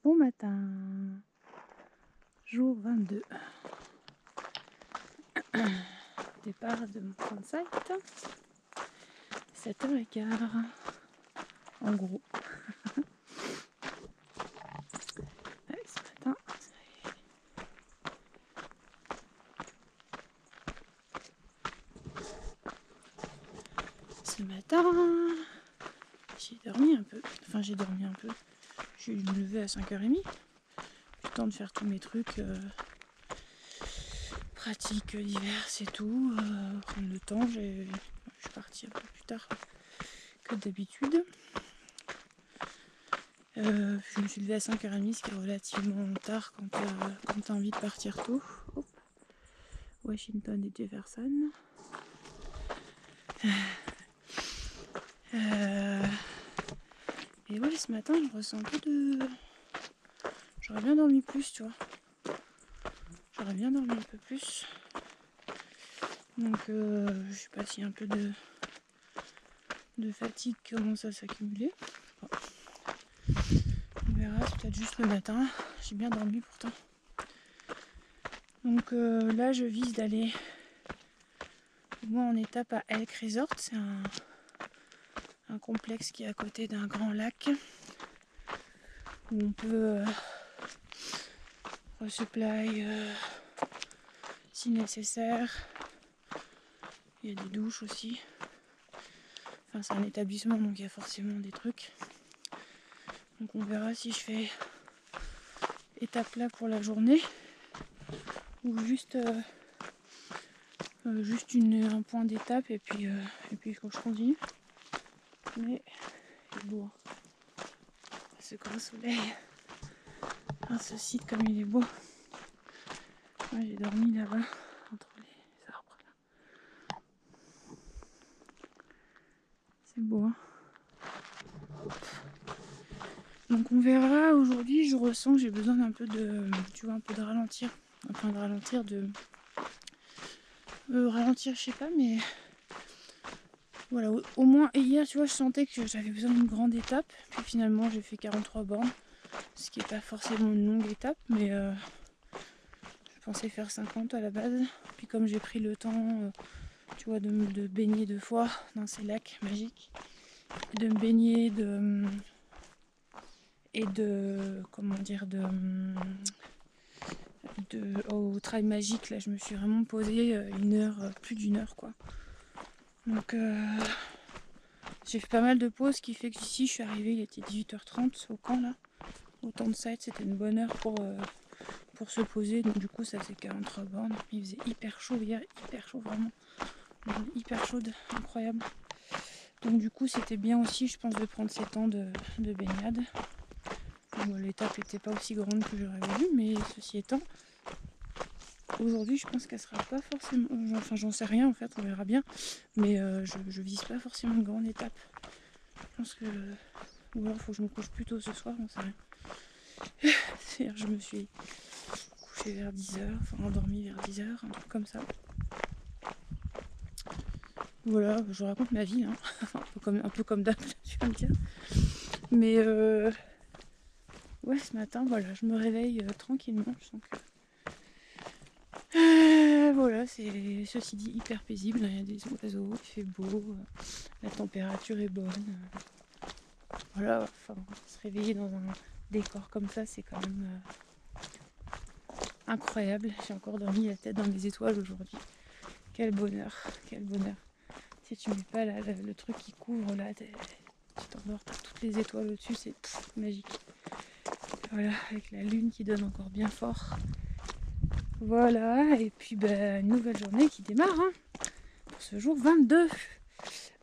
Bon matin, jour 22. Départ de mon campsite, 7h15 en gros. Allez, ce matin, j'ai dormi un peu. Enfin, j'ai dormi un peu. Je suis levée à 5h30. Le temps de faire tous mes trucs pratiques divers et tout. Prendre le temps. Je suis partie un peu plus tard que d'habitude. Je me suis levée à 5h30, ce qui est relativement tard quand tu as envie de partir tôt. Hop. Washington et Jefferson. Et ouais, ce matin, je ressens un peu de... J'aurais bien dormi plus, tu vois. J'aurais bien dormi un peu plus. Donc, je sais pas si un peu de fatigue commence à s'accumuler. Bon. On verra, c'est peut-être juste le matin. J'ai bien dormi pourtant. Donc là, je vise d'aller au moins en étape à Elk Resort. C'est un complexe qui est à côté d'un grand lac où on peut resupply si nécessaire. Il y a des douches aussi. Enfin, c'est un établissement, donc il y a forcément des trucs. Donc on verra si je fais étape là pour la journée ou juste un point d'étape et puis quand je continue. Mais c'est beau. Ce grand soleil. Ah, ce site comme il est beau. Moi j'ai dormi là-bas entre les arbres. C'est beau, hein. Donc on verra. Aujourd'hui je ressens que j'ai besoin d'un peu de, tu vois, un peu de ralentir. Enfin de ralentir, ralentir, je sais pas, mais voilà, au moins hier, tu vois, je sentais que j'avais besoin d'une grande étape. Puis finalement j'ai fait 43 bornes, ce qui est pas forcément une longue étape, mais je pensais faire 50 à la base. Puis comme j'ai pris le temps, tu vois, de baigner 2 fois dans ces lacs magiques, de me baigner au trail magique, là je me suis vraiment posée plus d'une heure quoi. Donc j'ai fait pas mal de pauses, ce qui fait que ici je suis arrivée, il était 18h30 au camp là. Au temps de site, c'était une bonne heure pour se poser, donc du coup ça faisait 43 bornes. Il faisait hyper chaud hier, hyper chaud vraiment. Hyper chaude, incroyable. Donc du coup c'était bien aussi, je pense, de prendre ces temps de baignade. Bon, l'étape n'était pas aussi grande que j'aurais voulu, mais ceci étant, aujourd'hui je pense qu'elle sera pas forcément... Enfin j'en sais rien en fait, on verra bien. Mais je vise pas forcément une grande étape. Je pense que... Ou alors il faut que je me couche plus tôt ce soir, j'en sais rien. C'est-à-dire je me suis couchée vers 10h, enfin endormie vers 10h, un truc comme ça. Voilà, je raconte ma vie, hein. un peu comme d'hab, tu vas me dire. Mais ouais, ce matin, voilà, je me réveille tranquillement. Je sens que voilà, c'est ceci dit hyper paisible. Il y a des oiseaux, il fait beau, la température est bonne. Voilà, enfin, se réveiller dans un décor comme ça, c'est quand même incroyable. J'ai encore dormi la tête dans les étoiles aujourd'hui. Quel bonheur, quel bonheur. Si tu mets pas là, le truc qui couvre là, tu t'endors, t'as toutes les étoiles au-dessus, c'est magique. Voilà, avec la lune qui donne encore bien fort. Voilà, et puis une nouvelle journée qui démarre hein, pour ce jour 22.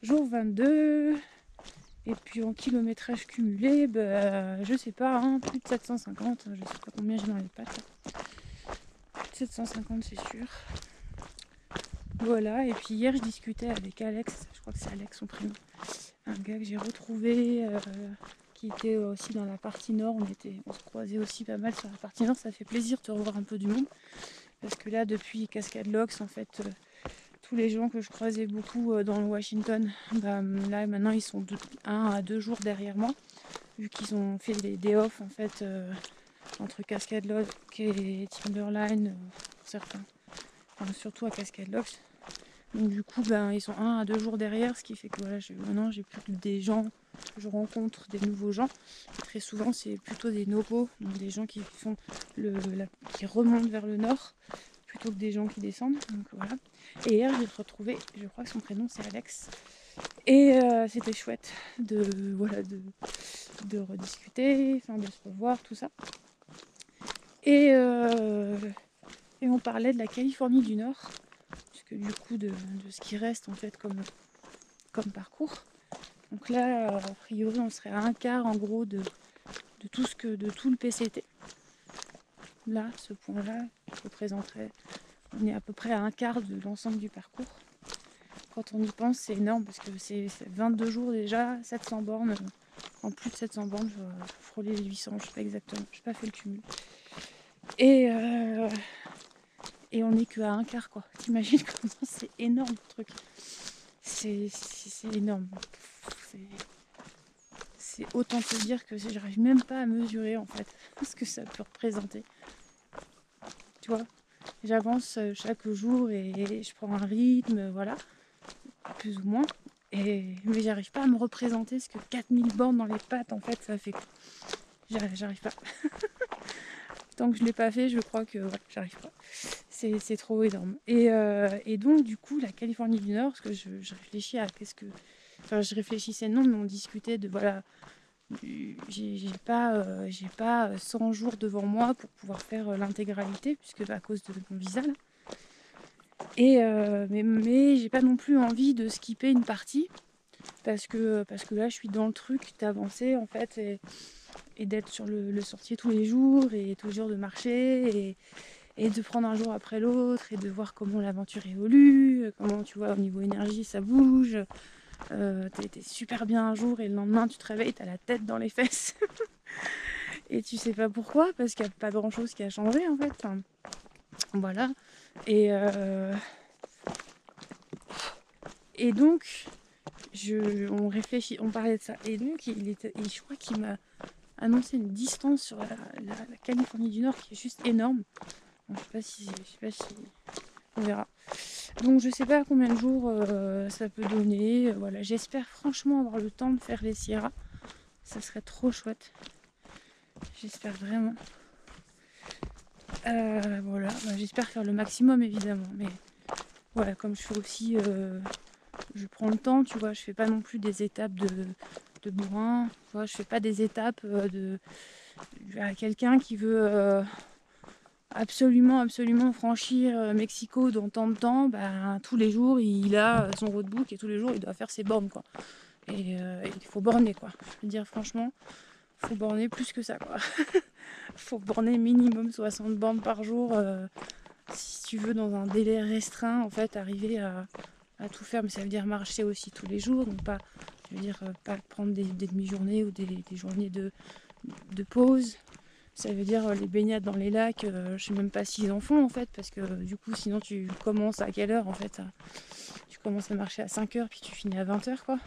Jour 22. Et puis en kilométrage cumulé, je sais pas, hein, plus de 750, je sais pas combien j'ai dans les pattes. Plus de 750 c'est sûr. Voilà, et puis hier je discutais avec Alex, je crois que c'est Alex son prénom, un gars que j'ai retrouvé qui était aussi dans la partie nord, on se croisait aussi pas mal sur la partie nord, ça fait plaisir de revoir un peu du monde, parce que là depuis Cascade Locks en fait, tous les gens que je croisais beaucoup dans le Washington, là maintenant ils sont 1 à 2 jours derrière moi, vu qu'ils ont fait des offs en fait entre Cascade Lodge et Timberline pour certains, enfin, surtout à Cascade Lodge. Donc du coup ils sont 1 à 2 jours derrière, ce qui fait que voilà, maintenant j'ai plus que des gens que je rencontre, des nouveaux gens. Très souvent c'est plutôt des no-go, donc des gens qui font qui remontent vers le nord plutôt que des gens qui descendent. Donc voilà. Et hier j'ai retrouvé, je crois que son prénom c'est Alex. Et c'était chouette de rediscuter, enfin de se revoir, tout ça. Et on parlait de la Californie du Nord, puisque du coup de ce qui reste en fait comme parcours. Donc là, a priori, on serait à un quart en gros de tout le PCT. Là, ce point-là, représenterait, on est à peu près à un quart de l'ensemble du parcours. Quand on y pense, c'est énorme parce que c'est 22 jours déjà, 700 bornes. En plus de 700 bornes, je vais frôler les 800, je sais pas exactement, je n'ai pas fait le cumul. Et on n'est qu'à un quart, quoi. T'imagines comment c'est énorme le truc. C'est énorme. C'est autant te dire que j'arrive même pas à mesurer en fait ce que ça peut représenter. Tu vois, j'avance chaque jour et je prends un rythme, voilà, plus ou moins. Mais j'arrive pas à me représenter ce que 4000 bornes dans les pattes en fait ça fait. J'arrive pas. Tant que je l'ai pas fait, je crois que ouais, j'arrive pas. C'est trop énorme. Et donc du coup la Californie du Nord, parce que je réfléchis à enfin je réfléchissais non, mais on discutait de voilà, j'ai pas 100 jours devant moi pour pouvoir faire l'intégralité, puisque à cause de mon visa là. Et mais j'ai pas non plus envie de skipper une partie, parce que là je suis dans le truc d'avancer en fait, et d'être sur le sortier tous les jours, et toujours de marcher, et de prendre un jour après l'autre, et de voir comment l'aventure évolue, comment tu vois au niveau énergie ça bouge. T'es super bien un jour et le lendemain tu te réveilles, t'as la tête dans les fesses. Et tu sais pas pourquoi, parce qu'il n'y a pas grand chose qui a changé en fait. Enfin, voilà. Et donc, on parlait de ça. Et donc, je crois qu'il m'a annoncé une distance sur la Californie du Nord qui est juste énorme. Bon, je sais pas si on verra. Donc je sais pas combien de jours ça peut donner. Voilà, j'espère franchement avoir le temps de faire les Sierras. Ça serait trop chouette. J'espère vraiment. Voilà, j'espère faire le maximum évidemment. Mais voilà, comme je fais aussi, je prends le temps, tu vois, je fais pas non plus des étapes de bourrin. Tu vois, je fais pas des étapes à quelqu'un qui veut absolument franchir Mexico dans tant de temps. Tous les jours il a son roadbook et tous les jours il doit faire ses bornes, quoi. Et il faut borner, quoi. Je veux dire, franchement, faut borner plus que ça, quoi. Faut borner minimum 60 bornes par jour si tu veux, dans un délai restreint, en fait, arriver à tout faire. Mais ça veut dire marcher aussi tous les jours, donc pas, je veux dire, pas prendre des demi-journées ou des journées de pause. Ça veut dire les baignades dans les lacs, je sais même pas s'ils en font en fait, parce que du coup sinon tu commences à quelle heure en fait, tu commences à marcher à 5h puis tu finis à 20h, quoi.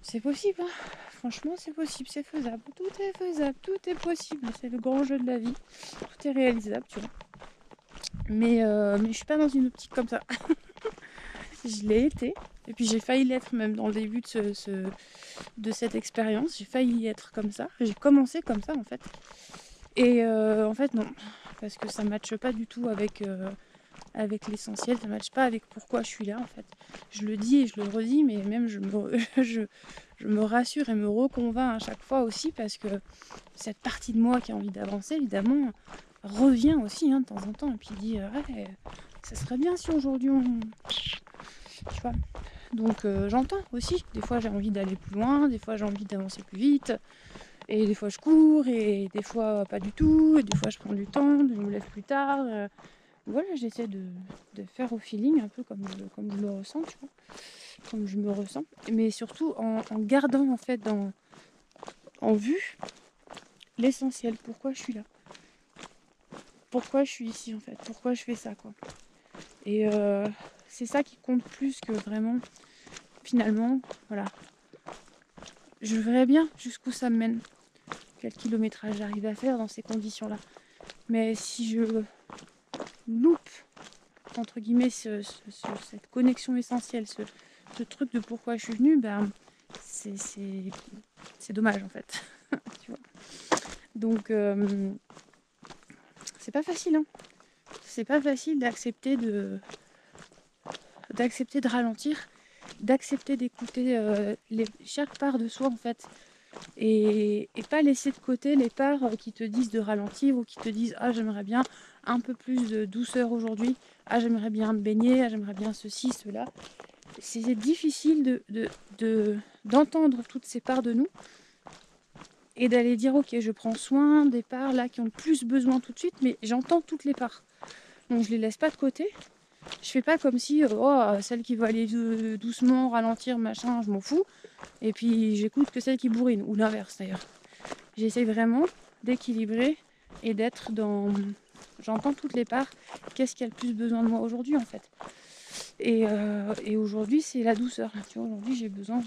C'est possible, hein. Franchement c'est possible, c'est faisable, tout est possible, c'est le grand jeu de la vie, tout est réalisable, tu vois. Mais je suis pas dans une optique comme ça. Je l'ai été, et puis j'ai failli l'être même dans le début de cette expérience, j'ai failli y être comme ça, j'ai commencé comme ça en fait. Et en fait non, parce que ça ne matche pas du tout avec l'essentiel, ça ne matche pas avec pourquoi je suis là en fait. Je le dis et je le redis, mais même je me rassure et me reconvainc à chaque fois aussi, parce que cette partie de moi qui a envie d'avancer, évidemment, revient aussi de temps en temps, et puis dit ouais, ça serait bien si aujourd'hui on... Tu vois. Donc j'entends aussi, des fois j'ai envie d'aller plus loin, des fois j'ai envie d'avancer plus vite, et des fois je cours, et des fois pas du tout, et des fois je prends du temps, je me lève plus tard. Voilà, j'essaie de faire au feeling, un peu comme je le ressens, tu vois, comme je me ressens, mais surtout en gardant en fait en vue l'essentiel, pourquoi je suis là, pourquoi je suis ici en fait, pourquoi je fais ça, quoi. Et c'est ça qui compte plus que vraiment, finalement, voilà. je verrai bien jusqu'où ça me mène. Quel kilométrage j'arrive à faire dans ces conditions-là. Mais si je loupe, entre guillemets, cette connexion essentielle, ce truc de pourquoi je suis venue, ben, c'est dommage en fait. Tu vois. Donc, c'est pas facile. Hein. C'est pas facile d'accepter de ralentir, d'accepter d'écouter chaque part de soi en fait. Et pas laisser de côté les parts qui te disent de ralentir ou qui te disent ah j'aimerais bien un peu plus de douceur aujourd'hui, ah j'aimerais bien me baigner, ah j'aimerais bien ceci, cela. C'est difficile d'entendre toutes ces parts de nous et d'aller dire ok je prends soin des parts là qui ont le plus besoin tout de suite, mais j'entends toutes les parts. Donc je les laisse pas de côté. Je fais pas comme si celle qui va aller doucement, ralentir, machin, je m'en fous. Et puis j'écoute que celle qui bourrine, ou l'inverse d'ailleurs. J'essaye vraiment d'équilibrer et d'être dans... J'entends toutes les parts. Qu'est-ce qui a le plus besoin de moi aujourd'hui en fait. Et aujourd'hui c'est la douceur. Tu vois, aujourd'hui j'ai besoin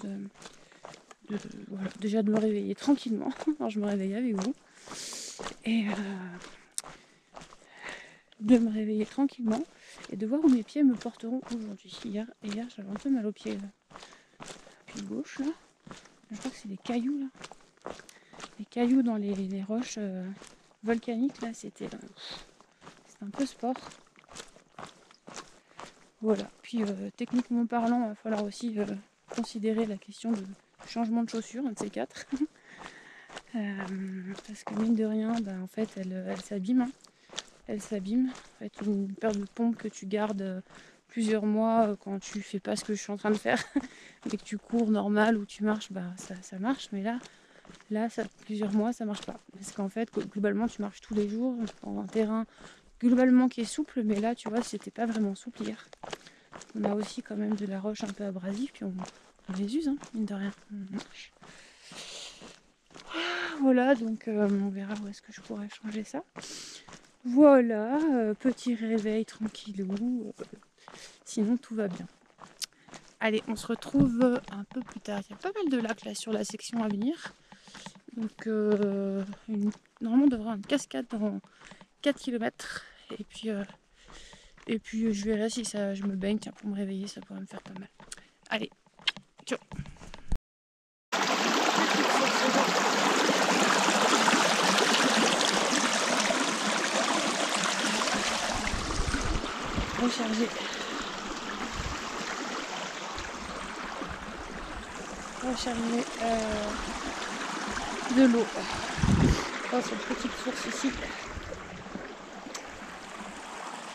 voilà, déjà de me réveiller tranquillement. Alors je me réveille avec vous. Et de me réveiller tranquillement et de voir où mes pieds me porteront aujourd'hui. Hier j'avais un peu mal au pied, pied gauche là. Je crois que c'est des cailloux là. Les cailloux dans les roches volcaniques là, c'était un peu sport. Voilà. Puis techniquement parlant, il va falloir aussi considérer la question de changement de chaussures, un de ces quatre. Parce que mine de rien, en fait, elle s'abîme. Hein. Elle s'abîme. En fait, une paire de pompes que tu gardes plusieurs mois quand tu fais pas ce que je suis en train de faire, mais que tu cours normal ou tu marches, ça marche. Mais là, ça, plusieurs mois, ça marche pas. Parce qu'en fait, globalement, tu marches tous les jours dans un terrain globalement qui est souple, mais là, tu vois, c'était pas vraiment souple hier. On a aussi quand même de la roche un peu abrasive, puis on les use, hein, mine de rien. Voilà, donc on verra où est-ce que je pourrais changer ça. Voilà, petit réveil tranquillou, sinon tout va bien. Allez, on se retrouve un peu plus tard. Il y a pas mal de lacs là sur la section à venir. Donc normalement on devrait avoir une cascade dans 4 km. Et puis je verrai si ça, je me baigne. Tiens, pour me réveiller, ça pourrait me faire pas mal. Allez, ciao. Recharger. Recharger de l'eau. Oh, c'est une petite source ici.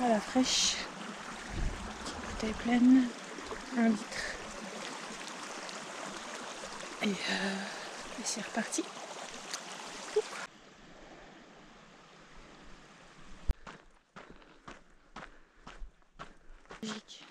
À la fraîche. Bouteille pleine. 1 litre. Et c'est reparti. Magique.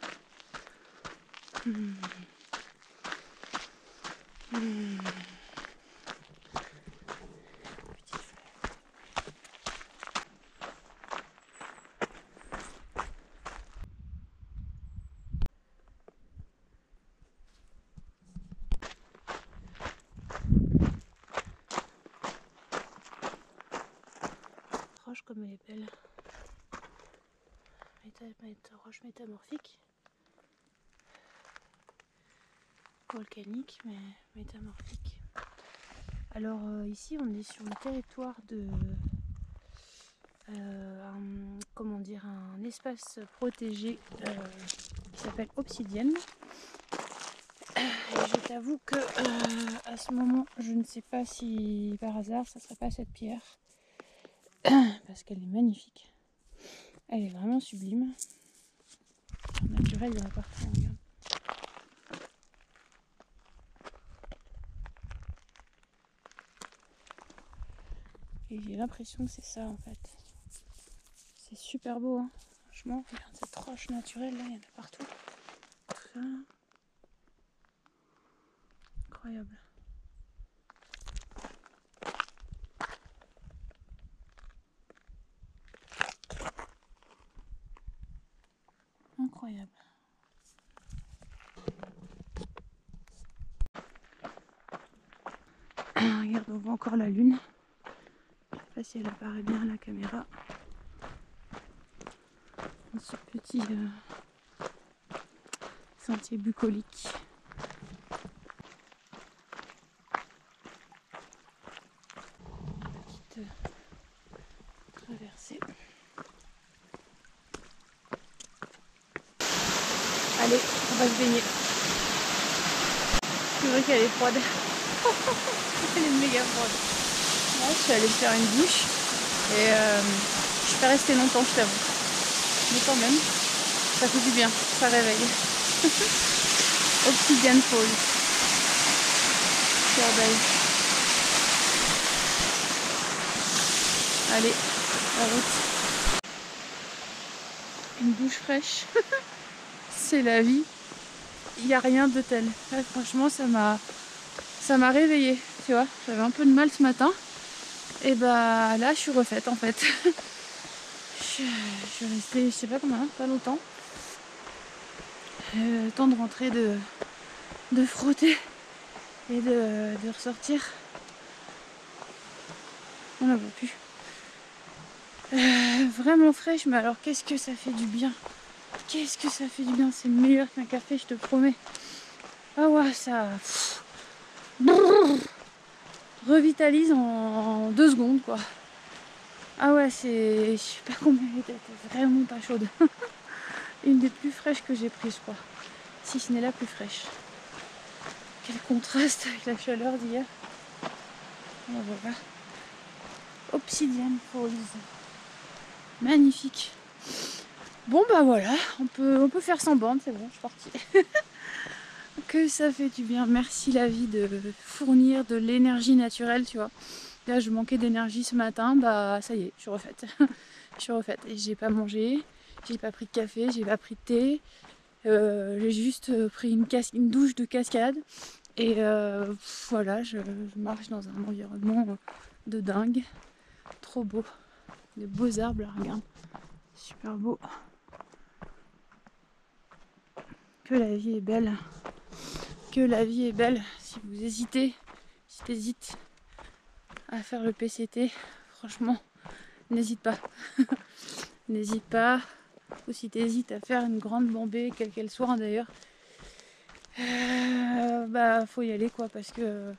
Roche comme elle est belle. Roche métamorphique. Volcanique mais métamorphique. Alors ici on est sur le territoire de un espace protégé qui s'appelle Obsidienne. Et je t'avoue que à ce moment je ne sais pas si par hasard ça serait pas cette pierre parce qu'elle est magnifique. Elle est vraiment sublime. Naturelle, il y en a partout. Regarde. Et j'ai l'impression que c'est ça en fait. C'est super beau, hein. Franchement, regarde cette roche naturelle là, il y en a partout. Tout ça. Incroyable. Incroyable. Regarde, on voit encore la lune. Je sais pas si elle apparaît bien à la caméra. Dans ce petit sentier bucolique. Petite traversée. Allez, on va se baigner. C'est vrai qu'elle est froide. Elle est méga froide. Là, je suis allée faire une douche et je suis pas restée longtemps, je t'avoue. Mais quand même, ça fait du bien, ça réveille. Obsidian Falls. Super belle. Allez, la route. Une douche fraîche. C'est la vie. Il n'y a rien de tel. Là, franchement, ça m'a réveillée. Tu vois, j'avais un peu de mal ce matin. Et bah là, je suis refaite en fait. Je suis restée, je sais pas combien, pas longtemps. Le temps de rentrer, de frotter et de ressortir. On la voit plus. Vraiment fraîche, mais alors qu'est-ce que ça fait du bien. Qu'est-ce que ça fait du bien. C'est meilleur qu'un café, je te promets. Ah ouais, ça revitalise en 2 secondes quoi. Ah ouais, c'est... Je sais pas combien elle était vraiment pas chaude. Une des plus fraîches que j'ai prises quoi. Si ce n'est la plus fraîche. Quel contraste avec la chaleur d'hier. Voilà. Obsidian Falls. Magnifique. Bon bah voilà, on peut faire sans bande, c'est bon, je suis partie. Que ça fait du bien. Merci la vie de fournir de l'énergie naturelle, tu vois. Là je manquais d'énergie ce matin, bah ça y est, je suis refaite. Je suis refaite. Et j'ai pas mangé, j'ai pas pris de café, j'ai pas pris de thé. J'ai juste pris une douche de cascade. Et voilà, je marche dans un environnement de dingue. Trop beau. De beaux arbres là, regarde. Super beau. Que la vie est belle. Que la vie est belle. Si vous hésitez, si t'hésites à faire le PCT, franchement, n'hésite pas. N'hésite pas. Ou si t'hésites à faire une grande bombée, quelle qu'elle soit d'ailleurs, bah faut y aller quoi, parce que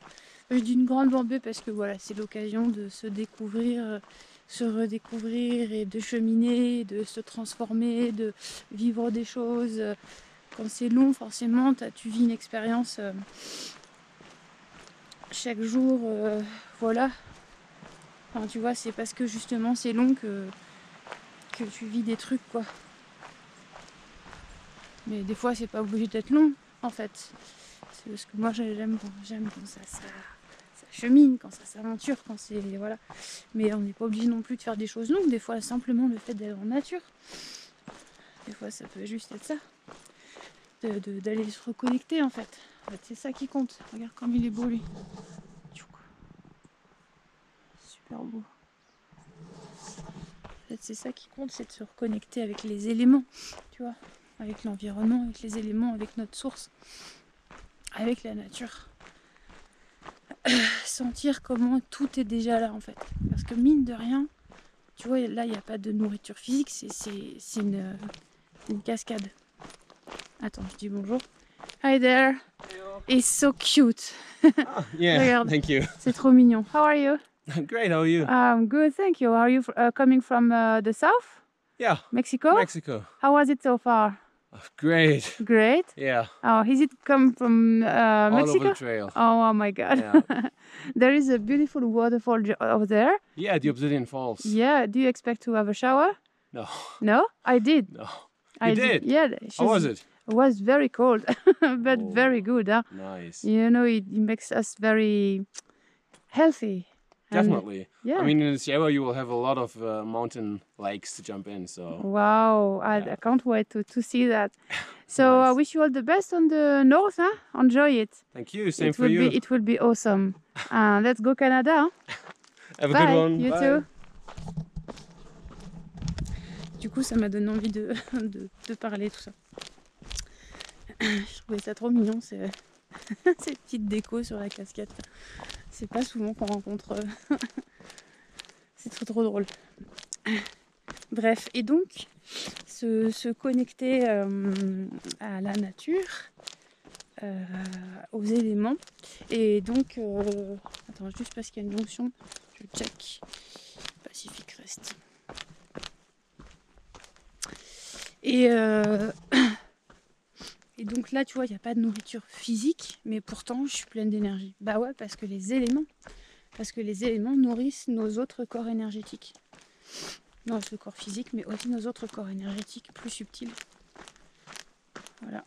je dis une grande bombée parce que voilà, c'est l'occasion de se découvrir, se redécouvrir et de cheminer, de se transformer, de vivre des choses. Quand c'est long, forcément, tu vis une expérience chaque jour, voilà. Enfin, tu vois, c'est parce que justement c'est long que tu vis des trucs quoi. Mais des fois, c'est pas obligé d'être long, en fait. C'est parce que moi, j'aime quand ça chemine, quand ça s'aventure, quand c'est... Voilà. Mais on n'est pas obligé non plus de faire des choses longues. Des fois, simplement le fait d'être en nature. Des fois, ça peut juste être ça. D'aller se reconnecter, en fait. En fait, c'est ça qui compte. Regarde comme il est beau, lui. Super beau. En fait, c'est ça qui compte, c'est de se reconnecter avec les éléments, tu vois. Avec l'environnement, avec les éléments, avec notre source. Avec la nature. Sentir comment tout est déjà là en fait. Parce que mine de rien, tu vois, là il n'y a pas de nourriture physique, c'est une cascade. Attends, je dis bonjour. Hi there. Hello. It's so cute. Oh, yeah, Regarde, thank you. c'est trop mignon. How are you? Great, how are you? I'm good, thank you. Are you coming from the south? Yeah, Mexico? Mexico. How was it so far? Oh, great. Great. Yeah, Oh, is it come from all over Mexico? the trail. Oh my god. Yeah, There is a beautiful waterfall over there. yeah, the Obsidian Falls. Yeah, do you expect to have a shower? No, No? I did. no. I You did? Yeah. How was it? It was very cold, but Oh, very good. Huh? nice. You know, it makes us very healthy. And Definitely. yeah. I mean, in the Sierra you will have a lot of mountain lakes to jump in, so... Wow, Yeah. I can't wait to see that. So I Nice. wish you all the best on the north. Huh? Enjoy it. Thank you, same It for will you. it will be awesome. Let's go Canada. Huh? Have a Bye. good one. You Bye. too. Du coup, ça m'a donné envie de parler tout ça. Je trouvais ça trop mignon, ces petites décos sur la casquette. C'est pas souvent qu'on rencontre. C'est trop drôle. Bref, et donc se connecter à la nature, aux éléments. Et donc, attends, juste parce qu'il y a une jonction, je check. Pacific Crest. Et donc là, tu vois, il n'y a pas de nourriture physique, mais pourtant, je suis pleine d'énergie. Bah ouais, parce que les éléments nourrissent nos autres corps énergétiques. Non, le corps physique, mais aussi nos autres corps énergétiques plus subtils. Voilà.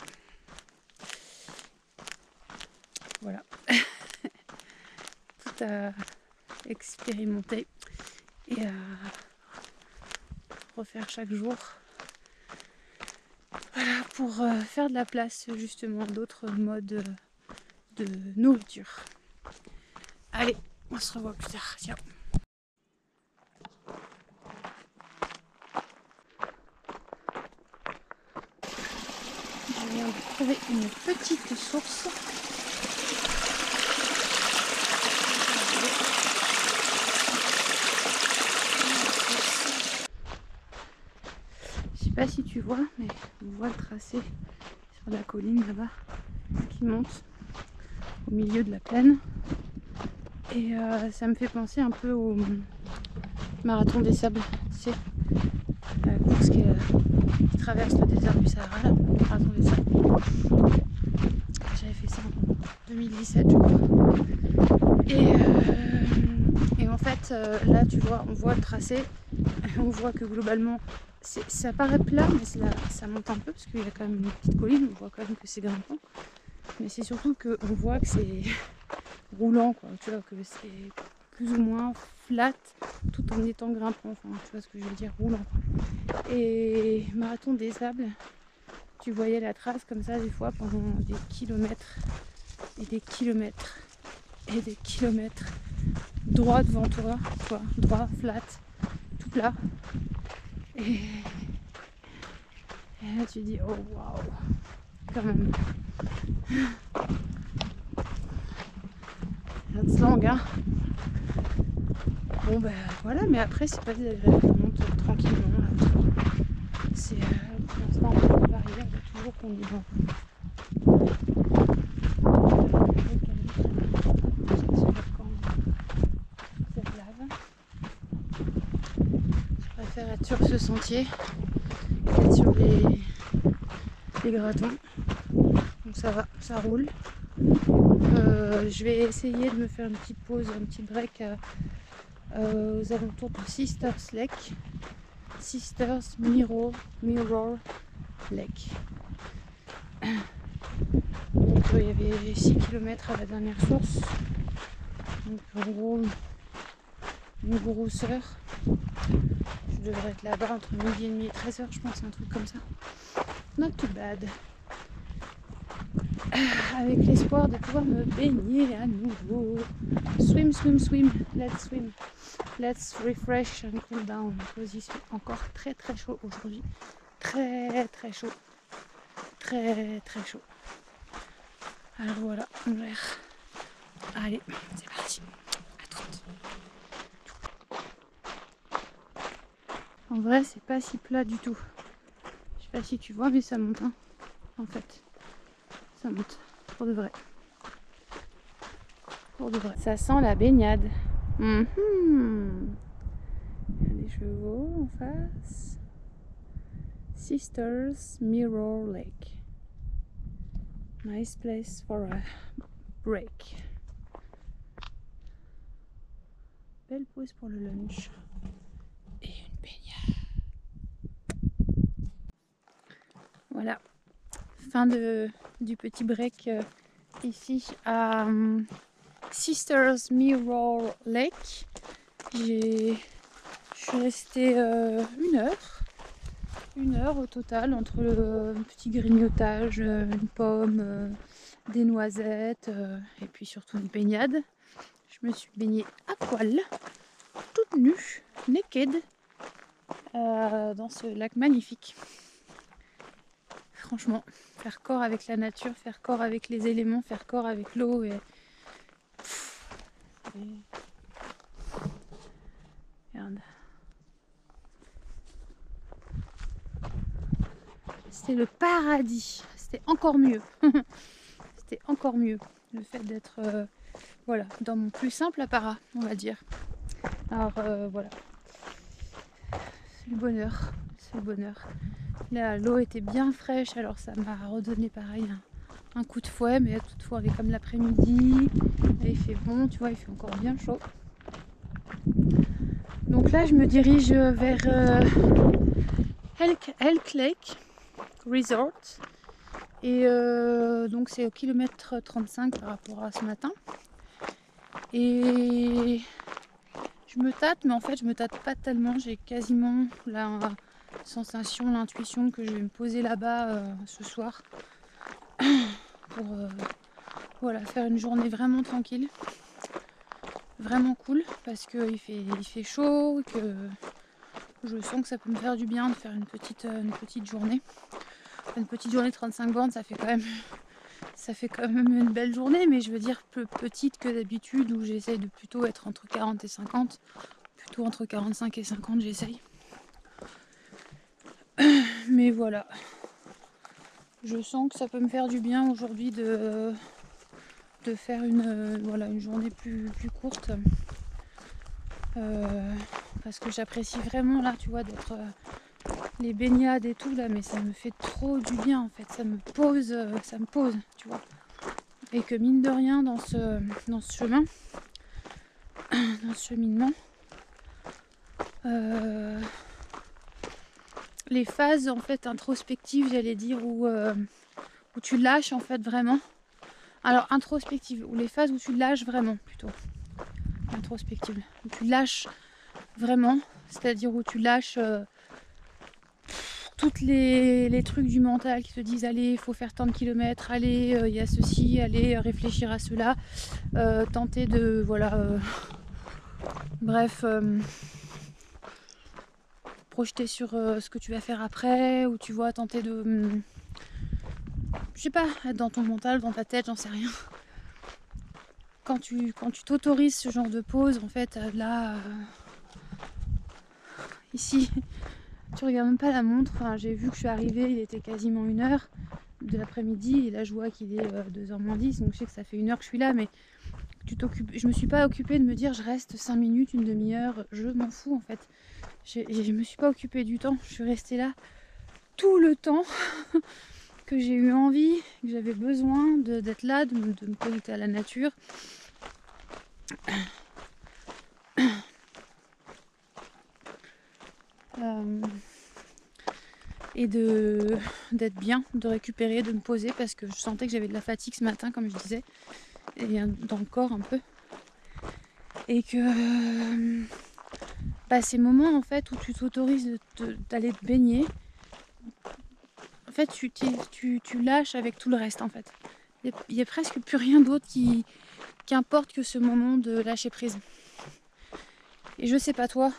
Voilà. Tout à expérimenter et à refaire chaque jour. Voilà, pour faire de la place justement d'autres modes de nourriture. Allez, on se revoit plus tard. Ciao. Je viens de trouver une petite source. Je sais pas si tu vois, mais on voit le tracé sur la colline là-bas qui monte au milieu de la plaine. Et ça me fait penser un peu au marathon des sables, tu sais, la course qui traverse le désert du Sahara, là, le marathon des sables. J'avais fait ça en 2017, je crois. Et en fait, là, tu vois, on voit le tracé, on voit que globalement, ça paraît plat, mais ça monte un peu, parce qu'il y a quand même une petite colline, on voit quand même que c'est grimpant. Mais c'est surtout qu'on voit que c'est roulant, quoi. Tu vois, que c'est plus ou moins flat, tout en étant grimpant. Enfin, tu vois ce que je veux dire, roulant. Et marathon des sables, tu voyais la trace comme ça des fois pendant des kilomètres et des kilomètres et des kilomètres, droit devant toi, quoi, droit, flat, tout plat. Et là tu dis oh waouh, quand même. That's long, hein. Bon ben voilà, mais après c'est pas désagréable, on monte tranquillement là. C'est pour l'instant on peut pas arriver, on voit toujours qu'on est dans cette lave. Je préfère être sur ce sentier qu'être sur les gratons. Donc ça va, ça roule. Je vais essayer de me faire une petite pause, un petit break aux alentours de Sisters Lake. Sisters Mirror Lake. Donc il y avait 6 km à la dernière source. Donc en gros, une grosse heure. Je devrais être là-bas entre midi et demi et 13h, je pense, un truc comme ça. Not too bad. Avec l'espoir de pouvoir me baigner à nouveau. Swim, swim, swim. Let's swim. Let's refresh and cool down. Because il fait encore très très chaud aujourd'hui. Très très chaud. Très très chaud. Alors voilà, on gère. Allez, c'est parti. À toutes. En vrai, c'est pas si plat du tout. Je sais pas si tu vois, mais ça monte, hein, en fait. Ça monte, pour de vrai. Pour de vrai. Ça sent la baignade. Il y a des chevaux en face. Sisters Mirror Lake. Nice place for a break. Belle pause pour le lunch. Et une baignade. Voilà. Fin du petit break ici à Sisters Mirror Lake. Je suis restée une heure au total entre le petit grignotage, une pomme, des noisettes et puis surtout une baignade. Je me suis baignée à poil, toute nue, naked, dans ce lac magnifique. Franchement, faire corps avec la nature, faire corps avec les éléments, faire corps avec l'eau, et Regarde. C'était le paradis. C'était encore mieux. C'était encore mieux. Le fait d'être voilà, dans mon plus simple apparat, on va dire. Alors voilà. C'est le bonheur. C'est le bonheur. Là, l'eau était bien fraîche, alors ça m'a redonné pareil un coup de fouet, mais toutefois on est comme l'après-midi, et il fait bon, tu vois, il fait encore bien chaud. Donc là, je me dirige vers Elk Lake Resort, et donc c'est au kilomètre 35 par rapport à ce matin. Et je me tâte, mais en fait je me tâte pas tellement, j'ai quasiment la sensation, l'intuition que je vais me poser là-bas ce soir pour voilà, faire une journée vraiment tranquille, vraiment cool, parce qu'il fait chaud, que je sens que ça peut me faire du bien de faire une petite journée. Une petite journée de 35 bornes, ça fait quand même une belle journée, mais je veux dire plus petite que d'habitude, où j'essaye de plutôt être entre 40 et 50, plutôt entre 45 et 50 j'essaye. Mais voilà, je sens que ça peut me faire du bien aujourd'hui de faire une journée plus courte, parce que j'apprécie vraiment là, tu vois, d'être les baignades et tout là, mais ça me fait trop du bien en fait, ça me pose, tu vois, et que mine de rien dans ce chemin, dans ce cheminement, les phases en fait introspectives, j'allais dire, où tu lâches en fait vraiment. Alors introspective, ou les phases où tu lâches vraiment plutôt. Introspective, où tu lâches vraiment, c'est-à-dire où tu lâches toutes les trucs du mental qui te disent allez, il faut faire tant de kilomètres, allez, il y a ceci, allez, réfléchir à cela, tenter de, voilà, bref, projeter sur ce que tu vas faire après, ou tu vois, tenter de, je sais pas, être dans ton mental, dans ta tête, j'en sais rien. Quand tu t'autorises ce genre de pause, en fait, là, ici, tu regardes même pas la montre. Enfin, j'ai vu que je suis arrivée, il était quasiment 1h de l'après-midi, et là je vois qu'il est 2h moins 10, donc je sais que ça fait 1h que je suis là, mais je me suis pas occupée de me dire je reste 5 minutes, une demi-heure, je m'en fous en fait. Je me suis pas occupée du temps, je suis restée là tout le temps que j'ai eu envie, que j'avais besoin d'être là, de me connecter à la nature. Et d'être bien, de récupérer, de me poser, parce que je sentais que j'avais de la fatigue ce matin, comme je disais, et dans le corps un peu. Et que ces moments en fait où tu t'autorises d'aller te baigner, en fait tu lâches avec tout le reste en fait. Il y a presque plus rien d'autre qui importe que ce moment de lâcher prise. Et je sais pas toi,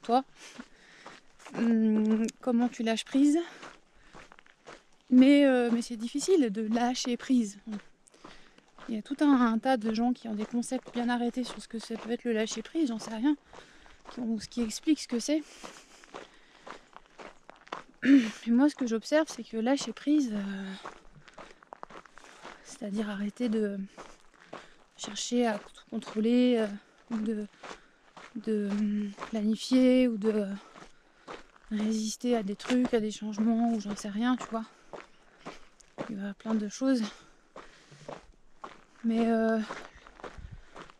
toi, comment tu lâches prise, mais c'est difficile de lâcher prise. Il y a tout un tas de gens qui ont des concepts bien arrêtés sur ce que ça peut être le lâcher prise, j'en sais rien, qui expliquent ce que c'est. Et moi, ce que j'observe, c'est que lâcher prise, c'est-à-dire arrêter de chercher à tout contrôler, ou de planifier, ou de résister à des trucs, à des changements, ou j'en sais rien, tu vois. Il y a plein de choses. Mais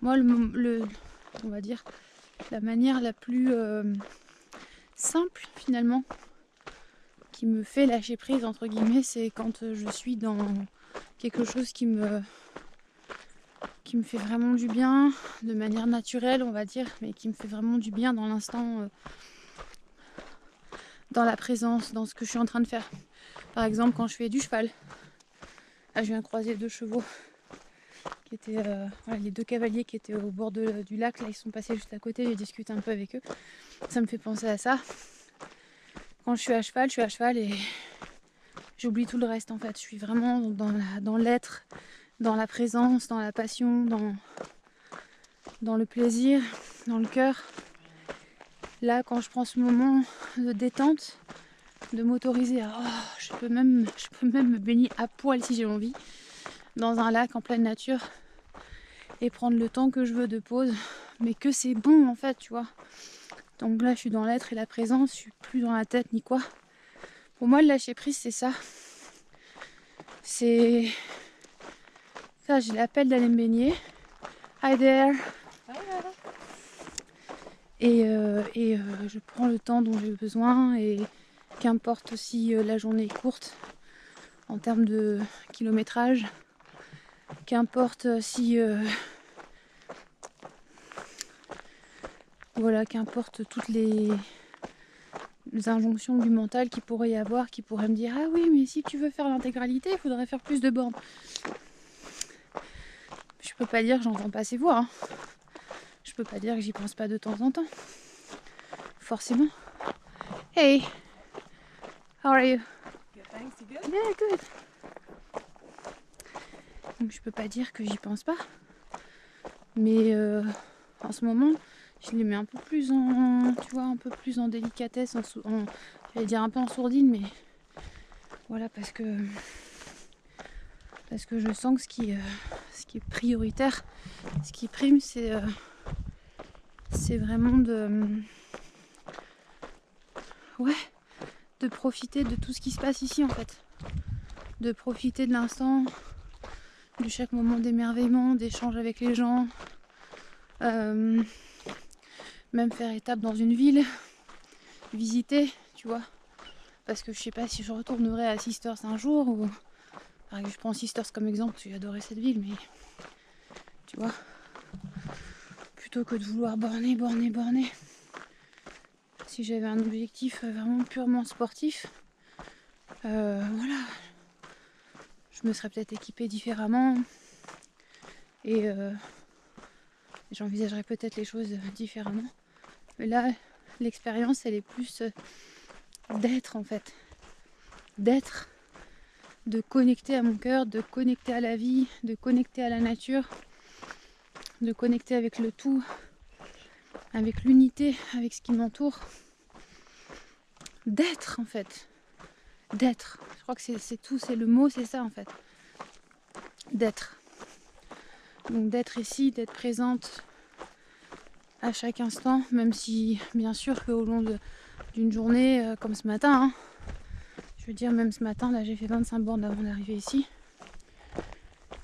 moi, on va dire, la manière la plus simple finalement, qui me fait lâcher prise entre guillemets, c'est quand je suis dans quelque chose qui me fait vraiment du bien, de manière naturelle on va dire, mais qui me fait vraiment du bien dans l'instant, dans la présence, dans ce que je suis en train de faire. Par exemple quand je fais du cheval, là je viens de croiser 2 chevaux qui étaient, les 2 cavaliers qui étaient au bord du lac, là ils sont passés juste à côté, j'ai discuté un peu avec eux, ça me fait penser à ça. Quand je suis à cheval et j'oublie tout le reste en fait. Je suis vraiment dans l'être, dans la présence, dans la passion, dans le plaisir, dans le cœur. Là, quand je prends ce moment de détente, de m'autoriser à... je peux même me baigner à poil si j'ai envie, dans un lac en pleine nature, et prendre le temps que je veux de pause, mais que c'est bon en fait, tu vois. Donc là, je suis dans l'être et la présence, je suis plus dans la tête ni quoi. Pour moi, le lâcher prise, c'est ça. C'est ça, j'ai l'appel d'aller me baigner. Hi there. Et je prends le temps dont j'ai besoin, et qu'importe si la journée est courte en termes de kilométrage, qu'importe si voilà, qu'importe toutes les injonctions du mental qu'il pourrait y avoir, qui pourraient me dire ah oui mais si tu veux faire l'intégralité il faudrait faire plus de bornes. Je peux pas dire que j'entends pas ces voix, hein. Je peux pas dire que j'y pense pas de temps en temps, forcément. Hey, how are you? Good, thanks. You good? Yeah, good. Donc je peux pas dire que j'y pense pas, mais en ce moment je les mets un peu plus en, tu vois, un peu plus en délicatesse, j'allais dire un peu en sourdine, mais voilà, parce que je sens que ce qui est prioritaire, ce qui prime, c'est vraiment de profiter de tout ce qui se passe ici en fait, de profiter de l'instant, de chaque moment d'émerveillement, d'échange avec les gens, même faire étape dans une ville, visiter, tu vois, parce que je sais pas si je retournerai à Sisters un jour, ou je prends Sisters comme exemple parce que j'ai adoré cette ville, mais tu vois, plutôt que de vouloir borner, si j'avais un objectif vraiment purement sportif, voilà, je me serais peut-être équipée différemment, et j'envisagerais peut-être les choses différemment. Mais là, l'expérience, elle est plus d'être en fait. D'être, de connecter à mon cœur, de connecter à la vie, de connecter à la nature, de connecter avec le tout, avec l'unité, avec ce qui m'entoure. D'être en fait. D'être. Je crois que c'est tout, c'est le mot, c'est ça en fait. D'être. Donc d'être ici, d'être présente à chaque instant, même si bien sûr qu'au long d'une journée comme ce matin, hein, je veux dire même ce matin, là j'ai fait 25 bornes avant d'arriver ici.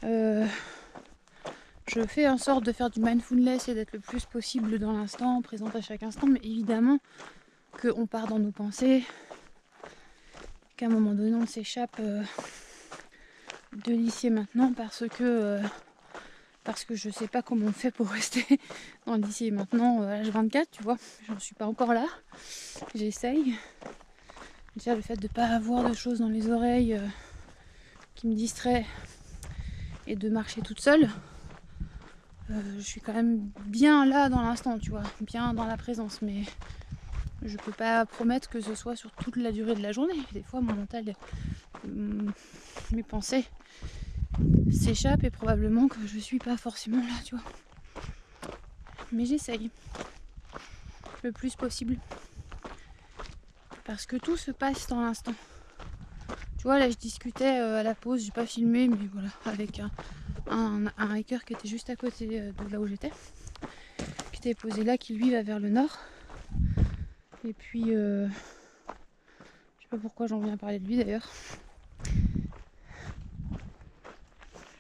Je fais en sorte de faire du mindfulness et d'être le plus possible dans l'instant, présente à chaque instant, mais évidemment qu'on part dans nos pensées, qu'à un moment donné on s'échappe de l'ici et maintenant parce que je sais pas comment on fait pour rester dans l'ici et maintenant H24, tu vois, j'en suis pas encore là, j'essaye. Déjà le fait de pas avoir de choses dans les oreilles qui me distraient et de marcher toute seule, je suis quand même bien là dans l'instant, tu vois, bien dans la présence, mais je peux pas promettre que ce soit sur toute la durée de la journée. Des fois mon mental, mes pensées s'échappent et probablement que je suis pas forcément là, tu vois. Mais j'essaye le plus possible. Parce que tout se passe dans l'instant. Tu vois, là je discutais à la pause, j'ai pas filmé, mais voilà, avec un hiker qui était juste à côté de là où j'étais, qui était posé là, qui lui va vers le nord. Et puis, je sais pas pourquoi j'en viens à parler de lui d'ailleurs. Je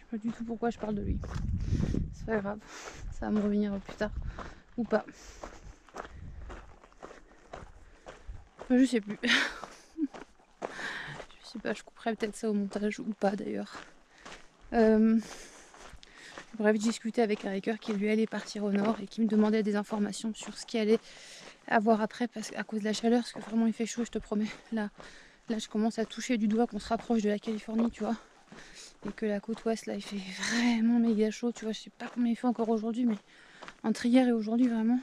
sais pas du tout pourquoi je parle de lui. C'est pas grave, ça va me revenir plus tard. Ou pas. Je sais plus. Je sais pas, je couperai peut-être ça au montage ou pas d'ailleurs. Bref, je discutais avec un hiker qui lui allait partir au nord et qui me demandait des informations sur ce qu'il allait avoir après à cause de la chaleur, parce que vraiment il fait chaud, je te promets. Là je commence à toucher du doigt qu'on se rapproche de la Californie, tu vois. Et que la côte ouest, là, il fait vraiment méga chaud, tu vois. Je sais pas combien il fait encore aujourd'hui, mais entre hier et aujourd'hui, vraiment.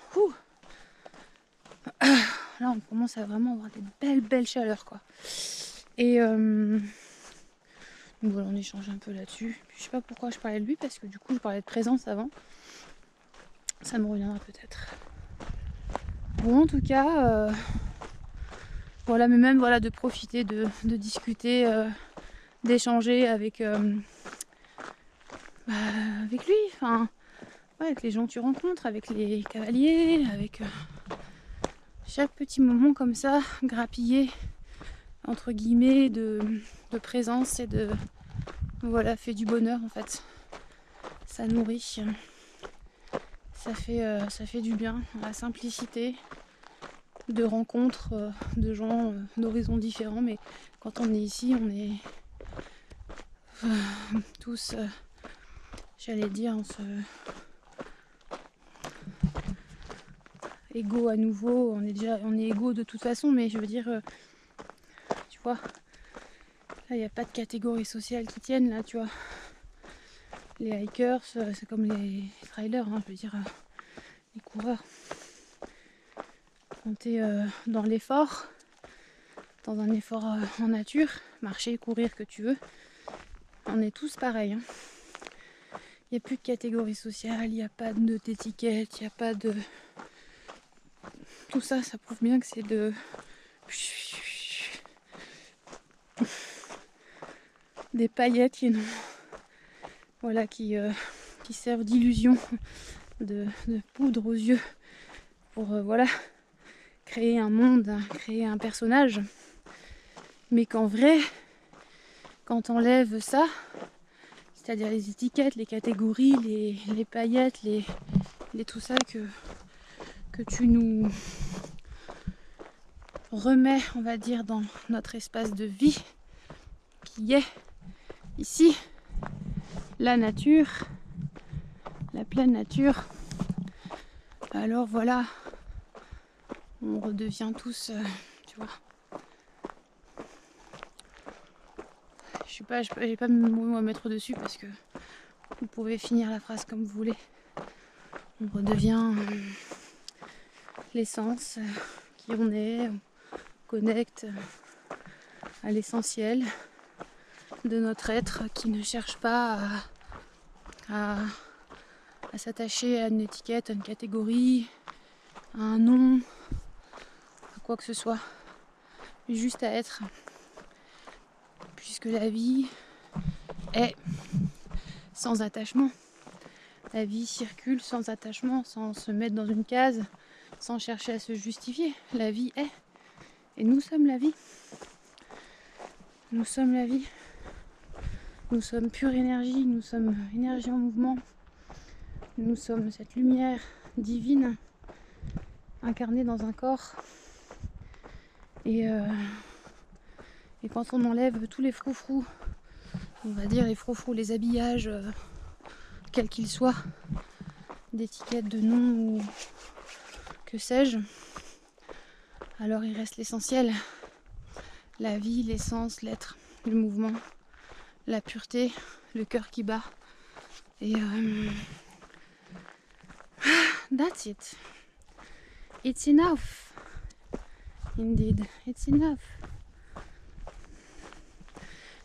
Là, on commence à vraiment avoir des belles chaleurs, quoi. Et donc voilà, on échange un peu là-dessus. Puis, je sais pas pourquoi je parlais de lui, parce que du coup, je parlais de présence avant. Ça me reviendra peut-être. Bon, en tout cas, voilà, mais même voilà, de profiter, de discuter, d'échanger avec, avec lui, enfin, ouais, avec les gens que tu rencontres, avec les cavaliers, avec chaque petit moment comme ça, grappillé entre guillemets de présence et de voilà, fait du bonheur en fait. Ça nourrit, ça fait du bien, la simplicité de rencontres de gens d'horizons différents, mais quand on est ici, on est tous, j'allais dire, on se égaux à nouveau, on est égaux de toute façon, mais je veux dire, tu vois, là il n'y a pas de catégorie sociale qui tienne là, tu vois. Les hikers, c'est comme les trailers, hein, je veux dire, les coureurs. Quand tu es dans l'effort, dans un effort en nature, marcher, courir, que tu veux, on est tous pareils. Hein. Il n'y a plus de catégorie sociale, il n'y a pas d'étiquette, il n'y a pas de... Tout ça, ça prouve bien que c'est de... des paillettes qui, voilà, qui servent d'illusion, de poudre aux yeux pour voilà, créer un monde, créer un personnage. Mais qu'en vrai, quand on enlève ça, c'est-à-dire les étiquettes, les catégories, les paillettes, les tout ça que tu nous remets, on va dire, dans notre espace de vie, qui est ici la nature, la pleine nature. Alors voilà, on redevient tous, tu vois. J'ai pas de mots à mettre dessus parce que vous pouvez finir la phrase comme vous voulez. On redevient l'essence, qui on est, on connecte à l'essentiel de notre être qui ne cherche pas à s'attacher à une étiquette, à une catégorie, à un nom, à quoi que ce soit, mais juste à être. Puisque la vie est sans attachement. La vie circule sans attachement, sans se mettre dans une case, sans chercher à se justifier. La vie est. Et nous sommes la vie. Nous sommes la vie. Nous sommes pure énergie, nous sommes énergie en mouvement. Nous sommes cette lumière divine incarnée dans un corps. Et quand on enlève tous les froufrous, on va dire les froufrous, les habillages, quels qu'ils soient, d'étiquettes, de noms ou que sais-je, alors il reste l'essentiel. La vie, l'essence, l'être, le mouvement, la pureté, le cœur qui bat. Et that's it. It's enough. Indeed, it's enough.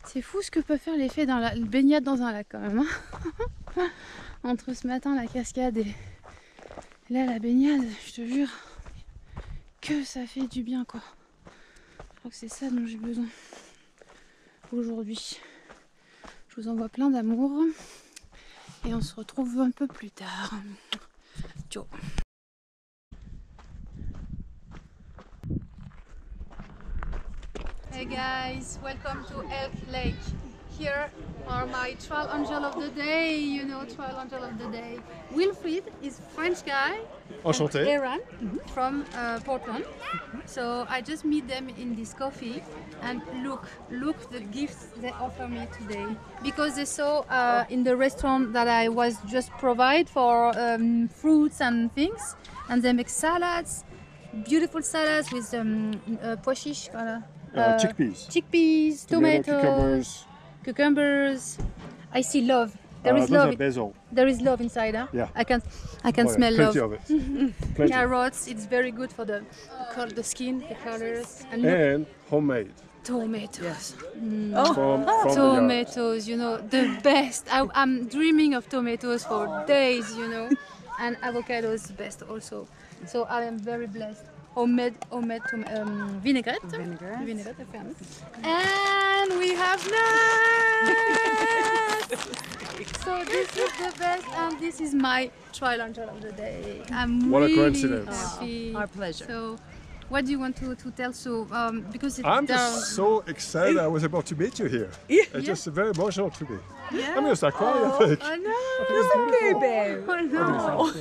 C'est fou ce que peut faire l'effet dans la baignade dans un lac quand même. Hein. Entre ce matin la cascade et là la baignade, je te jure que ça fait du bien quoi. Je crois que c'est ça dont j'ai besoin aujourd'hui. Je vous envoie plein d'amour et on se retrouve un peu plus tard. Ciao. Hey guys, welcome to Elk Lake. Here are my trail angel of the day, you know, trail angel of the day. Wilfried is French guy. Enchanté. Aaron from Portland. So I just meet them in this coffee and look the gifts they offer me today. Because they saw in the restaurant that I was just provide for fruits and things, and they make salads, beautiful salads with pois chiches, chickpeas, tomatoes, cucumbers. I see love. There is love. Basil. There is love inside. Huh? Yeah. I can smell love. Plenty of it. Carrots. It's very good for the skin, the colors, and And homemade. tomatoes. From Tomatoes, you know, the best. I'm dreaming of tomatoes for days, you know. and avocado is best also. So I am very blessed. Homemade vinaigrette. Vinaigrette, ferme. And we have nuts. So this is the best, and this is my trial and error of the day. I'm What a really coincidence. happy. Our pleasure. So, what do you want to tell? So, because it's I'm down. just so excited I was able to meet you here. Yeah. It's just very emotional to me. Yeah. I'm gonna start crying, I think. Oh no! It's okay, babe. Oh no!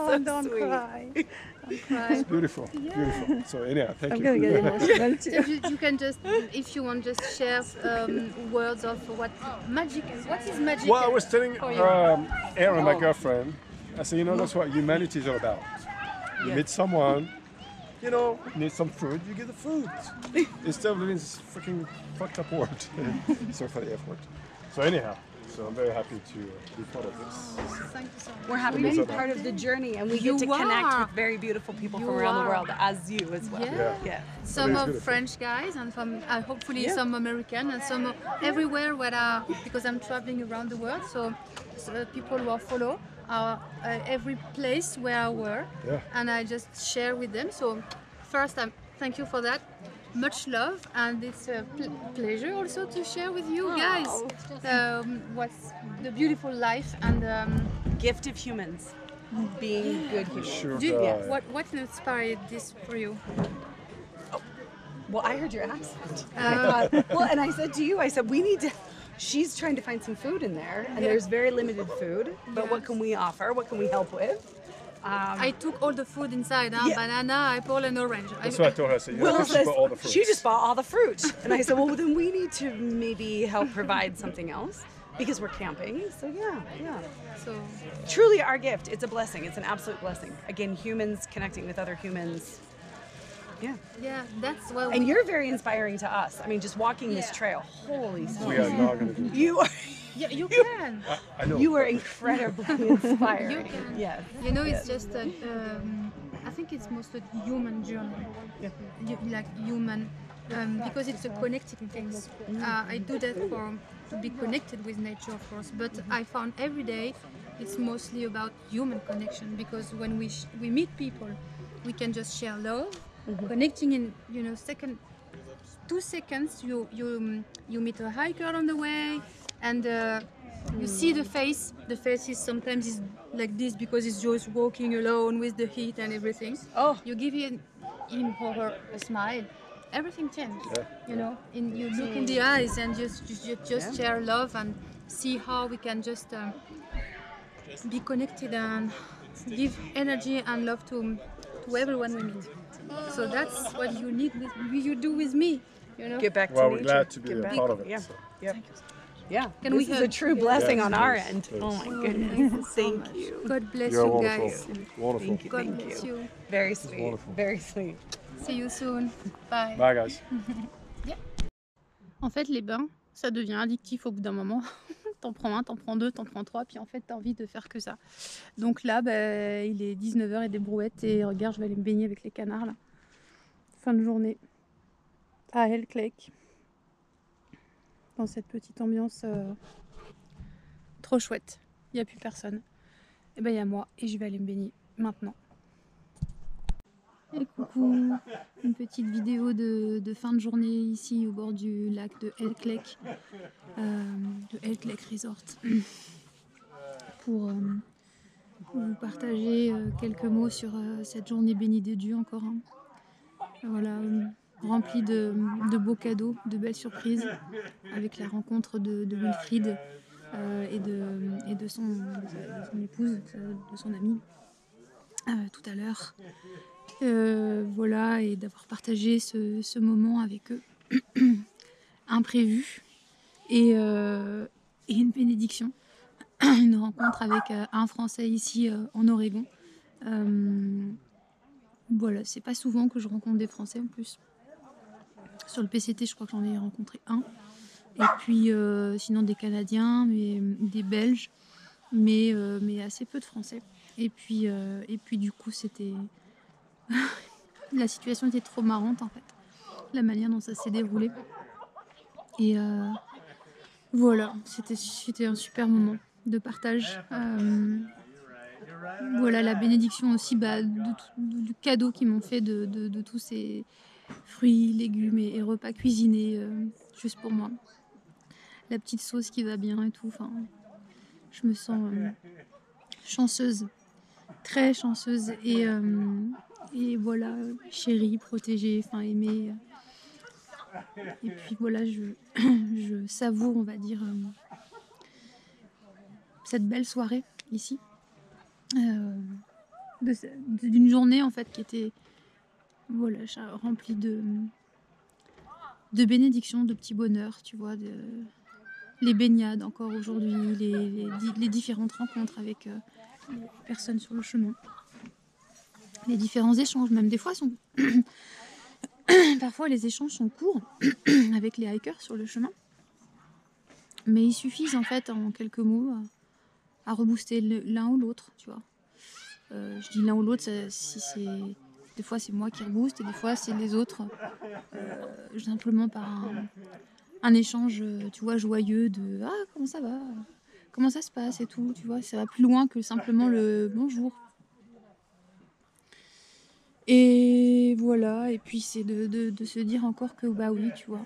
so don't sweet. cry. Don't cry. It's beautiful, beautiful. So anyhow, thank I'm you. gonna get emotional too. So you can just, if you want, just share words of what magic is. What is magic? Well, I was telling for you? Erin, my girlfriend, I said, you know, that's what humanity is all about. You meet someone, you know, need some food, you get the food. Instead of living in this freaking fucked up world. Sorry for the F word. So anyhow, so I'm very happy to be part of this. Thank you so much. We're happy to be part of the journey, and we get to You connect are. with very beautiful people You from around the are. world, as you as well. Yeah. Yeah. Some it's of beautiful. French guys and some hopefully Yeah. some American and some everywhere where because I'm traveling around the world, so people who follow every place where I were, Yeah. and I just share with them. So first, thank you for that. Much love, and it's a pleasure also to share with you guys what's the beautiful life and Gift of humans, being good humans. Sure. do you, Yeah. what inspired this for you? Well, I heard your accent. Well, and I said to you, I said, we need to. She's trying to find some food in there, and there's very limited food. But what can we offer? What can we help with? I took all the food inside, Yeah. banana, apple, and orange. That's what I told her. I said, you Will have to says put all the fruits. she just bought all the fruit, and I said, well, then we need to maybe help provide something else because we're camping. So yeah. So Truly, our gift. It's a blessing. It's an absolute blessing. Again, humans connecting with other humans. Yeah. yeah, that's what. And you're very inspiring to us. I mean, just walking this trail. Holy We smokes. are not going to do You are. you can. I know. You are incredibly inspiring. You can. Yes. You know, it's just I think it's mostly human journey. Like human, because it's a connecting thing. I do that to be connected with nature, of course. But I found every day it's mostly about human connection, because when we meet people, we can just share love, connecting in 2 seconds. You meet a hiker on the way, and you see the face. The face is sometimes like this because it's just walking alone with the heat and everything. Oh. You give him or her a smile. Everything changes. You know, you look in the eyes and just share love and see how we can just be connected and give energy and love to everyone we meet. So that's what you do with me. You know. Get back to Well, nature. we're glad to be Get a back. part of it. Yeah. so. Yep. Yeah. Can this we is a hug? true blessing Yes, on our please, end. please. Oh my goodness. Thank you. God bless You're you wonderful. guys. Wonderful. Thank you. God Thank bless you. you. Very sweet. wonderful. Very sweet. See you soon. Bye. Bye, guys. En fait, les bains, ça devient addictif au bout d'un moment. T'en prends un, t'en prends deux, t'en prends trois, puis en fait, t'as envie de faire que ça. Donc là, il est 19h et des brouettes, et regarde, je vais aller me baigner avec les canards, là. Fin de journée, à Elklek, dans cette petite ambiance trop chouette. Il n'y a plus personne. Et ben, il y a moi, et je vais aller me baigner maintenant. Et coucou, une petite vidéo de fin de journée ici au bord du lac de Elklek, de Elklek Resort, pour vous partager quelques mots sur cette journée bénie de Dieu encore. Voilà, remplie de beaux cadeaux, de belles surprises, avec la rencontre de Wilfried et de son épouse, de son amie, tout à l'heure. Voilà, et d'avoir partagé ce moment avec eux, imprévu, et une bénédiction, une rencontre avec un Français ici en Oregon. Voilà, c'est pas souvent que je rencontre des Français en plus. Sur le PCT, je crois que j'en ai rencontré un. Et puis sinon des Canadiens, mais des Belges, mais assez peu de Français. Et puis du coup, c'était... La situation était trop marrante en fait, la manière dont ça s'est déroulé. Et voilà, c'était un super moment de partage. voilà, la bénédiction aussi du cadeau qu'ils m'ont fait de tous ces fruits, légumes et repas cuisinés juste pour moi. La petite sauce qui va bien et tout. Enfin, je me sens chanceuse, très chanceuse et voilà, chérie, protégée, enfin aimée. Et puis voilà, je savoure, on va dire, cette belle soirée ici. D'une journée en fait qui était voilà, remplie de bénédictions, de petits bonheurs, tu vois, les baignades encore aujourd'hui, les différentes rencontres avec les personnes sur le chemin, les différents échanges, même des fois parfois les échanges sont courts avec les hikers sur le chemin, mais ils suffisent en fait en quelques mots à rebooster l'un ou l'autre, tu vois. Je dis l'un ou l'autre, des fois c'est moi qui rebooste et des fois c'est les autres, simplement par un échange, tu vois, joyeux de « Ah, comment ça va ? Comment ça se passe ?» et tout, tu vois. Ça va plus loin que simplement le « bonjour ». Et voilà, et puis c'est de se dire encore que, bah oui, tu vois.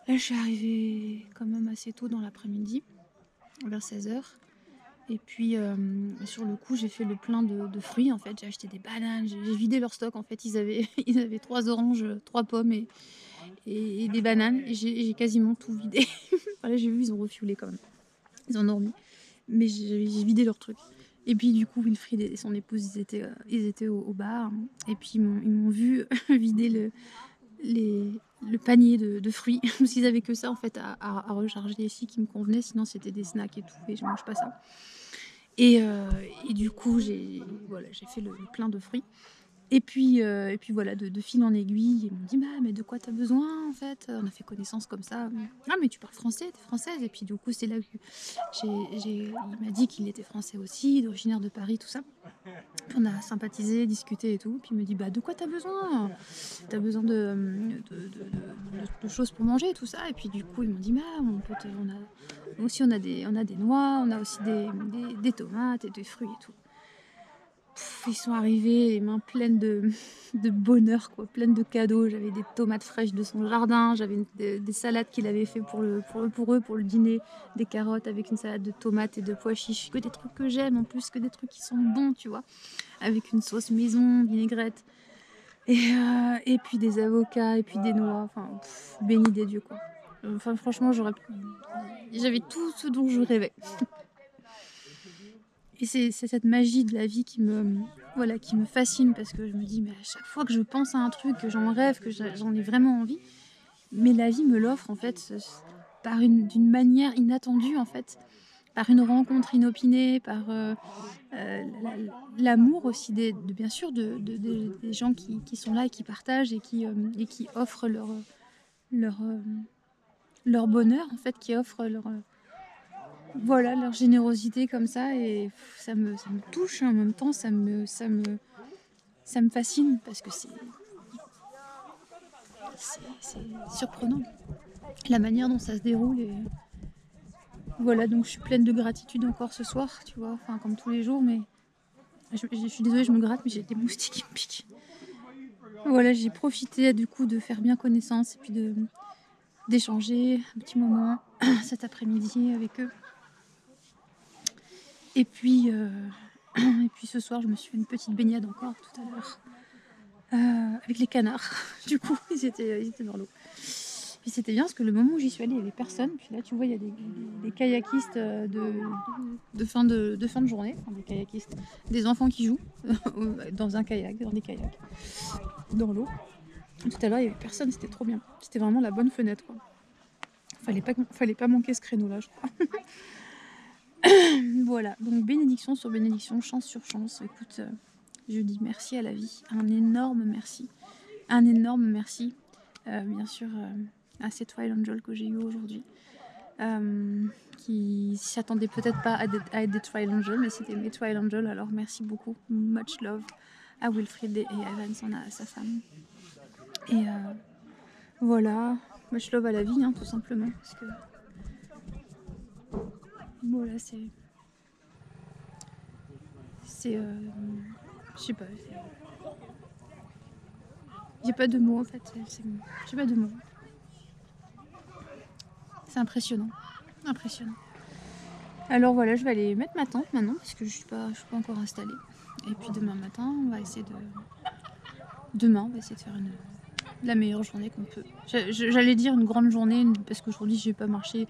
Là, je suis arrivée quand même assez tôt dans l'après-midi, vers 16h. Et puis, sur le coup, j'ai fait le plein de fruits, en fait. J'ai acheté des bananes, j'ai vidé leur stock, en fait. Ils avaient 3 oranges, 3 pommes et des bananes. Et j'ai quasiment tout vidé. Enfin, là, j'ai vu, ils ont refuelé quand même. Ils ont dormi. Mais j'ai vidé leur truc. Et puis, du coup, Wilfried et son épouse, ils étaient au bar. Et puis, ils m'ont vu vider le panier de fruits. Parce qu'ils avaient que ça, en fait, à recharger ici qui me convenait. Sinon, c'était des snacks et tout. Et je mange pas ça. Et du coup, j'ai fait le plein de fruits. Et puis voilà, de fil en aiguille, ils m'ont dit bah, mais de quoi t'as besoin en fait? On a fait connaissance comme ça. Ah, mais tu parles français, t'es française. Et puis du coup, c'est là que il m'a dit qu'il était français aussi, originaire de Paris, tout ça. Puis on a sympathisé, discuté et tout. Puis il me dit bah, de quoi t'as besoin? T'as besoin de choses pour manger, tout ça. Et puis du coup, ils m'ont dit bah, on a des noix, on a aussi des tomates et des fruits et tout. Ils sont arrivés les mains pleines de bonheur, quoi, pleines de cadeaux. J'avais des tomates fraîches de son jardin, j'avais des salades qu'il avait fait pour eux, pour le dîner, des carottes avec une salade de tomates et de pois chiches, que des trucs que j'aime en plus, que des trucs qui sont bons, tu vois, avec une sauce maison, vinaigrette, et puis des avocats, et puis des noix, enfin, béni des dieux, quoi. Enfin, franchement, j'avais tout ce dont je rêvais. Et c'est cette magie de la vie qui me fascine, parce que je me dis, mais à chaque fois que je pense à un truc, que j'en rêve, que j'en ai vraiment envie, mais la vie me l'offre en fait d'une manière inattendue en fait, par une rencontre inopinée, par l'amour aussi bien sûr des gens qui sont là et qui partagent et qui offrent leur bonheur en fait, qui offrent leur générosité comme ça, et ça me touche, en même temps ça me fascine, parce que c'est surprenant la manière dont ça se déroule. Et voilà, donc je suis pleine de gratitude encore ce soir, tu vois, enfin comme tous les jours, mais je suis désolée, je me gratte, mais j'ai des moustiques qui me piquent. Voilà, j'ai profité du coup de faire bien connaissance et puis d'échanger un petit moment cet après-midi avec eux. Et puis ce soir, je me suis fait une petite baignade encore tout à l'heure avec les canards. Du coup, ils étaient dans l'eau. Puis c'était bien parce que le moment où j'y suis allée, il n'y avait personne. Puis là, tu vois, il y a des kayakistes de fin de journée, enfin, des kayakistes, des enfants qui jouent dans des kayaks, dans l'eau. Tout à l'heure, il n'y avait personne, c'était trop bien. C'était vraiment la bonne fenêtre, quoi. Fallait pas manquer ce créneau-là, je crois. Voilà, donc bénédiction sur bénédiction, chance sur chance. Écoute, je dis merci à la vie, un énorme merci. Bien sûr, à ces Trial Angels que j'ai eu aujourd'hui, qui s'attendaient peut-être pas à être des Trial Angels, mais c'était mes Trial Angels, alors merci beaucoup, much love à Wilfried et à Evans, à sa femme. Et voilà, much love à la vie, hein, tout simplement, parce que C'est... je sais pas. J'ai pas de mots en fait. J'ai pas de mots. C'est impressionnant. Impressionnant. Alors voilà, je vais aller mettre ma tente maintenant parce que je suis pas encore installée. Et puis demain matin, on va essayer de... Demain, on va essayer de faire la meilleure journée qu'on peut. J'allais dire une grande journée parce qu'aujourd'hui, j'ai pas marché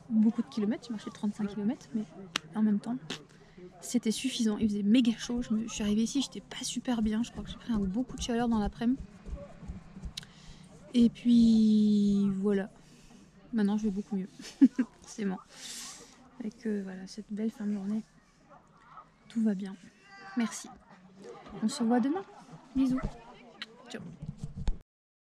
beaucoup de kilomètres. J'ai marché 35 km, mais en même temps, c'était suffisant. Il faisait méga chaud. Je suis arrivée ici, j'étais pas super bien. Je crois que j'ai pris beaucoup de chaleur dans l'après-midi. Et puis voilà. Maintenant, je vais beaucoup mieux, forcément. Avec voilà, cette belle fin de journée. Tout va bien. Merci. On se revoit demain. Bisous. Ciao.